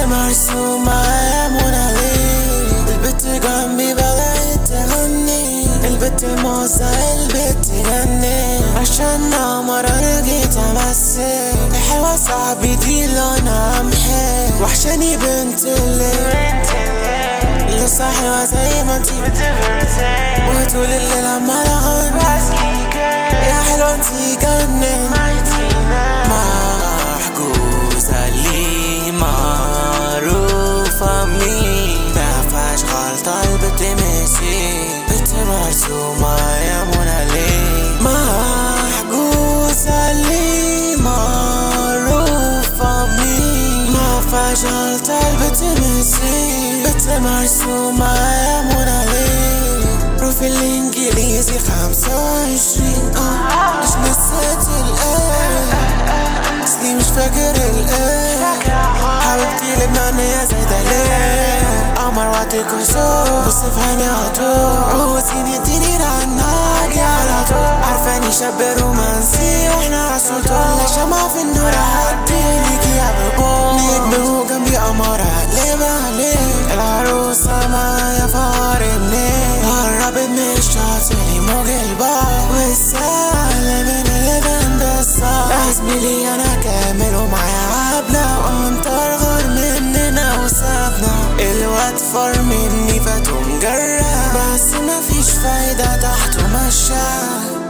مرسومة يا منالي، البت جنبي بدأت تغني، البت موزة البت تغني، عشان قمر انا جيت امثل، الحلوة صاحبي دي لونها محي، وحشاني بنت الليل لسه حلوة زي ما انتي وطول الليل عمال اغني، يا حلوة انتي جنن، محجوزة لي معروفة مين، مفيهاش غلطة البت ميسي، بنت مرسومة يا منالي، محجوزة لي معروفة مين، مفيهاش غلطة البت ميسي، بنت مرسومة يا منالي، بروفيل انجليزي 25 مش نسيت اصلي مش فاكر حبيبتي لبنانية زي دليل، قمر وقتك وشوق بص في عيني عطول، عوزيني اديني رناجي على طول، عارفاني شاب رومانسي واحنا رسول طول، شمعة في النور هدي ليكي يا بابا، نجم وجنبي قمر هقلبها عليك، العروسة معايا فوار منين، قربت من الشاطئ موج البحر، والسهل من اللبن بالصح، يا زميلي انا كامل ومعايا عبلة، وانطر غار مننا وسابنا، الواد فار مني فاتو مجرح، بس مفيش فايدة تحته مشى.